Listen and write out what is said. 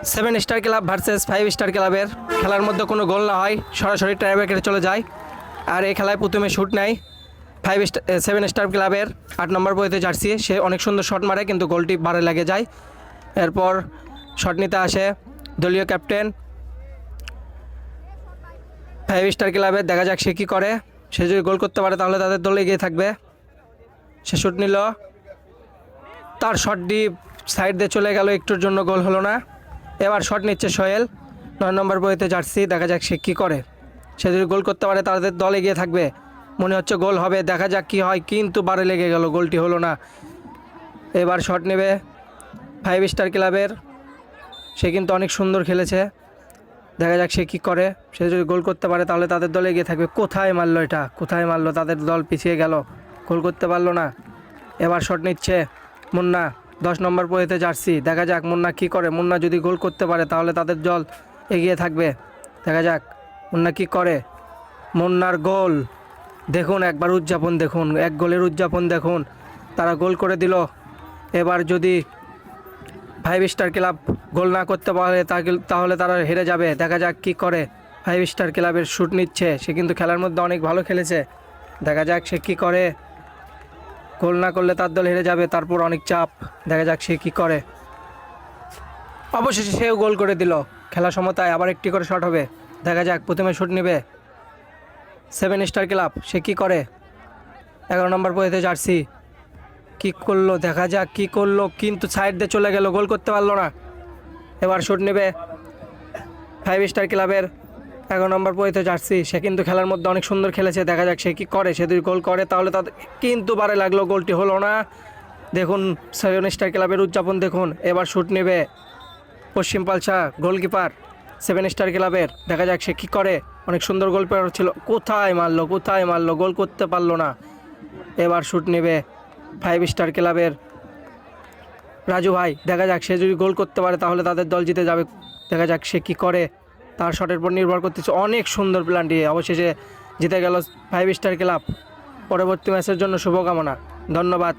Seven star club versus 5 star ক্লাবের খেলার মধ্যে কোনো গোল না হয়, সরাসরি টাইব্রেকারে চলে যায়। আর এই খেলায় প্রথমে শ্যুট নেয় 7 স্টার ক্লাবের 8 নম্বর বইতে জার্সি। সে অনেক সুন্দর শট মারে, কিন্তু গোলটি বারে লেগে যায়। এরপর শট নিতে আসে দলীয় ক্যাপ্টেন 5 স্টার ক্লাবের। দেখা যাক সে কী করে। সে যদি গোল করতে পারে তাহলে তাদের দল এগিয়ে থাকবে। সে শ্যুট নিল, তার শটটি সাইড দিয়ে চলে গেল, একটুর জন্য গোল হলো না। এবার শট নিচ্ছে সোহেল 9 নম্বর বইতে জার্সি। দেখা যাক সে কী করে। সে যদি গোল করতে পারে তাদের দল এগিয়ে থাকবে। মনে হচ্ছে গোল হবে, দেখা যাক কী হয়, কিন্তু বারে লেগে গেল, গোলটি হলো না। এবার শট নেবে 5 স্টার ক্লাবের। সে কিন্তু অনেক সুন্দর খেলেছে, দেখা যাক সে কী করে। সে যদি গোল করতে পারে তাহলে তাদের দল এগিয়ে থাকবে। কোথায় মারলো এটা, কোথায় মারলো, তাদের দল পিছিয়ে গেল, গোল করতে পারলো না। এবার শট নিচ্ছে মুন্না 10 নম্বর পয়েতে জার্সি। দেখা যাক মুন্না কী করে। মুন্না যদি গোল করতে পারে তাহলে তাদের দল এগিয়ে থাকবে। দেখা যাক মুন্না কী করে। মুন্নার গোল দেখুন, একবার উদযাপন দেখুন, এক গোলের উদযাপন দেখুন, তারা গোল করে দিল। এবার যদি 5 স্টার ক্লাব গোল না করতে পারে তাহলে তারা হেরে যাবে। দেখা যাক কী করে। 5 স্টার ক্লাবের শ্যুট নিচ্ছে, সে কিন্তু খেলার মধ্যে অনেক ভালো খেলেছে। দেখা যাক সে কী করে। গোল না করলে তার দল হেরে যাবে, তারপর অনেক চাপ। দেখা যাক সে কী করে। অবশেষে সেও গোল করে দিল। খেলা সমতায় আবার একটি করে শট হবে। দেখা যাক প্রথমে শ্যুট নেবে 7 স্টার ক্লাব। সে কী করে। 11 নম্বর পয়েতে জার্সি কী করলো, দেখা যাক কী করলো, কিন্তু সাইড দিয়ে চলে গেল, গোল করতে পারলো না। এবার শ্যুট নেবে 5 স্টার ক্লাবের 11 নম্বর পয়েতে জার্সি। সে কিন্তু খেলার মধ্যে অনেক সুন্দর খেলেছে। দেখা যাক সে কী করে। সে যদি গোল করে তাহলে তাদের কিন্তু বারে লাগলো, গোলটি হলো না। দেখুন 7 স্টার ক্লাবের উদযাপন দেখুন। এবার শ্যুট নেবে পশ্চিম পালসা গোলকিপার 7 স্টার ক্লাবের। দেখা যাক সে কী করে। অনেক সুন্দর গোল ছিল, কোথায় মারলো, কোথায় মারলো, গোল করতে পারলো না। এবার শ্যুট নেবে 5 স্টার ক্লাবের রাজু ভাই। দেখা যাক সে যদি গোল করতে পারে তাহলে তাদের দল জিতে যাবে। দেখা যাক সে কী করে। তার শটের উপর নির্ভর করতেছে। অনেক সুন্দর প্ল্যানটি, অবশেষে জিতে গেল 5 স্টার ক্লাব। পরবর্তী ম্যাচের জন্য শুভকামনা। ধন্যবাদ।